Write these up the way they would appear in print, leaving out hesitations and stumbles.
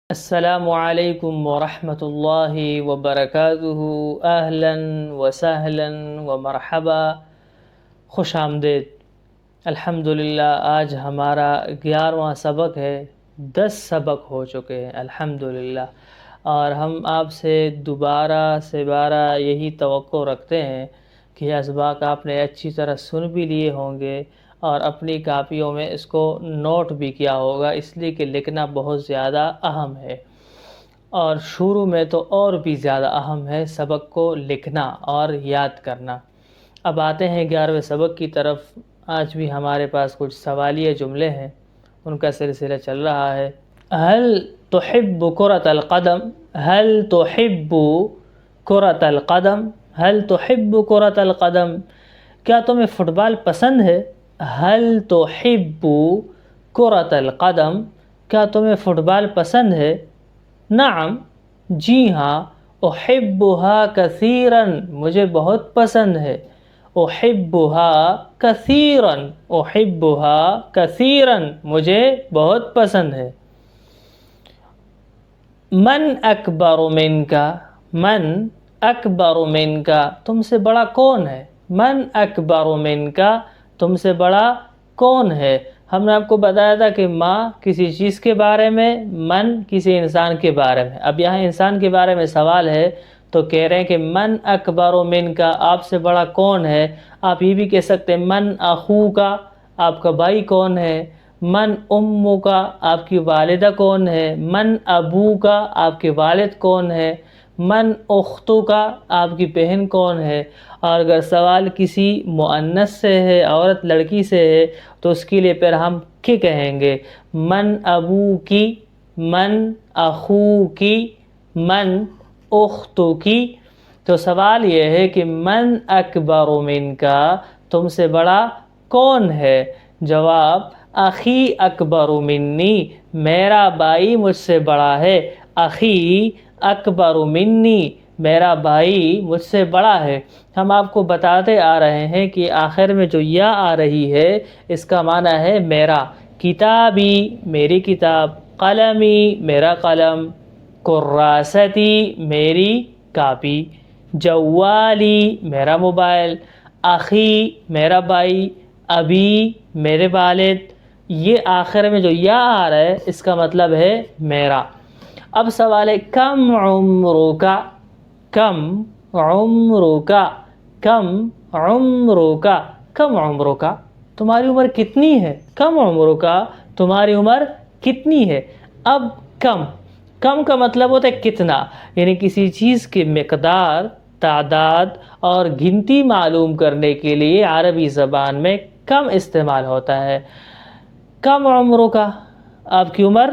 السلام علیکم ورحمۃ اللہ وبرکاتہ۔ اہلاً وسہلاً ومرحبا، خوش آمدید۔ الحمدللہ آج ہمارا 11واں سبق ہے۔ 10 سبق ہو چکے ہیں الحمدللہ، اور ہم آپ سے دوبارہ یہی توقع رکھتے ہیں کہ یہ اسباق آپ نے اچھی طرح سن بھی لیے ہوں گے اور اپنی کاپیوں میں اس کو نوٹ بھی کیا ہوگا، اس لیے کہ لکھنا بہت زیادہ اہم ہے، اور شروع میں تو اور بھی زیادہ اہم ہے سبق کو لکھنا اور یاد کرنا۔ اب آتے ہیں 11ویں سبق کی طرف۔ آج بھی ہمارے پاس کچھ سوالیہ جملے ہیں، ان کا سلسلہ چل رہا ہے۔ هل تحب كرة القدم؟ هل تحب كرة القدم؟ هل تحب كرة القدم؟ کیا تمہیں فٹ بال پسند ہے؟ هل تحب كرة القدم؟ کیا تمہیں فٹ بال پسند ہے؟ نعم، جی ہاں، احبها كثيرا، مجھے بہت پسند ہے۔ احبها كثيرا، احبها كثيرا، مجھے بہت پسند ہے۔ من اکبر منک؟ من اکبر منک، تم سے بڑا کون ہے؟ من اکبر منک، تم سے بڑا کون ہے؟ ہم نے آپ کو بتایا تھا کہ ما کسی چیز کے بارے میں، من کسی انسان کے بارے میں۔ اب یہاں انسان کے بارے میں سوال ہے تو کہہ رہے ہیں کہ من اکبر منک، آپ سے بڑا کون ہے؟ آپ یہ بھی کہہ سکتے ہیں من اخوک، آپ کا بھائی کون ہے؟ من امک، آپ کی والدہ کون ہے؟ من ابوک، آپ کے والد کون ہے؟ من اختک، آپ کی بہن کون ہے؟ اور اگر سوال کسی مؤنث سے ہے، عورت لڑکی سے ہے، تو اس کے لیے پھر ہم کیا کہیں گے؟ من ابوکی، من اخوکی، من اختکی۔ تو سوال یہ ہے کہ من اکبر منک، تم سے بڑا کون ہے؟ جواب اخی اکبر منی، میرا بھائی مجھ سے بڑا ہے۔ اخی اکبر منی، میرا بھائی مجھ سے بڑا ہے۔ ہم آپ کو بتاتے آ رہے ہیں کہ آخر میں جو یا آ رہی ہے اس کا معنی ہے میرا۔ کتابی، میری کتاب، قلمی، میرا قلم، کراسی، میری کاپی، جوالی، میرا موبائل، اخی، میرا بھائی، ابی، میرے والد۔ یہ آخر میں جو یا آ رہا ہے اس کا مطلب ہے میرا۔ اب سوال ہے کم عمرک؟ کم عمرک، کم عمرک، کم عمرک، تمہاری عمر کتنی ہے؟ کم عمرک، تمہاری عمر کتنی ہے؟ اب کم، کم کا مطلب ہوتا ہے کتنا، یعنی کسی چیز کی مقدار، تعداد اور گنتی معلوم کرنے کے لیے عربی زبان میں کم استعمال ہوتا ہے۔ کم عمرک، آپ کی عمر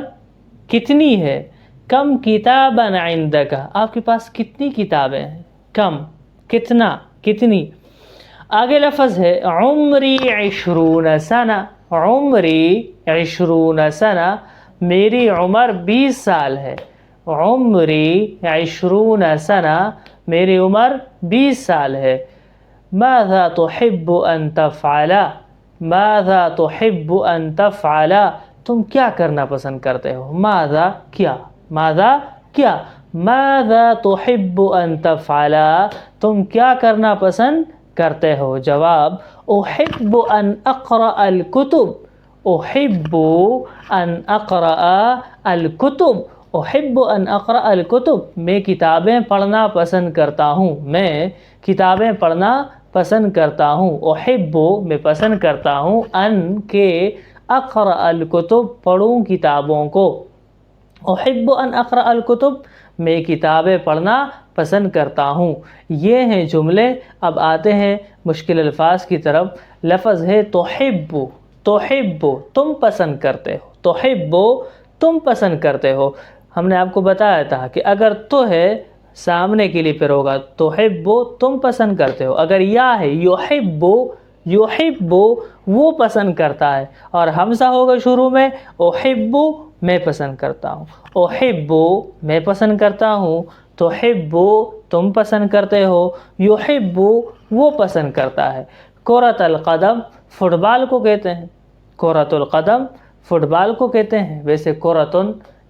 کتنی ہے؟ کم کتابا عندک، آپ کے پاس کتنی کتابیں ہیں؟ کم، کتنا، کتنی۔ آگے لفظ ہے عمری 20 سنہ، عمری 20 سنہ، میری عمر 20 سال ہے۔ عمری 20 سنہ، میری عمر 20 سال ہے۔ ماذا تحب ان تفعل؟ ماذا تحب ان تفعل، تم کیا کرنا پسند کرتے ہو؟ ماذا، کیا، ماذا، کیا، ماذا تحب ان تفعل، تم کیا کرنا پسند کرتے ہو؟ جواب احب ان اقرأ الکتب، احب ان اقرأ الکتب، احب ان اقرأ الکتب، میں کتابیں پڑھنا پسند کرتا ہوں، میں کتابیں پڑھنا پسند کرتا ہوں۔ احب، میں پسند کرتا ہوں، ان کے، اقرأ الکتب، پڑھوں کتابوں کو۔ احب ان اقرأ الکتب، میں کتابیں پڑھنا پسند کرتا ہوں۔ یہ ہیں جملے۔ اب آتے ہیں مشکل الفاظ کی طرف۔ لفظ ہے تحب، تحب، تم پسند کرتے ہو، تحب، تم پسند کرتے ہو۔ ہم نے آپ کو بتایا تھا کہ اگر تو ہے سامنے کے لیے پھر ہوگا تحب، تم پسند کرتے ہو۔ اگر یا ہے یحب، یحب، وہ پسند کرتا ہے، اور حمزہ ہوگا شروع میں، احب، میں پسند کرتا ہوں، احب، میں پسند کرتا ہوں، تحب، تم پسند کرتے ہو، یحب، وہ پسند کرتا ہے۔ کرۃ القدم، فٹ بال کو کہتے ہیں، کرۃ القدم، فٹ بال کو کہتے ہیں۔ ویسے کرۃن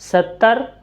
70,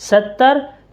70।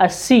80,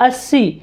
80।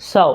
100।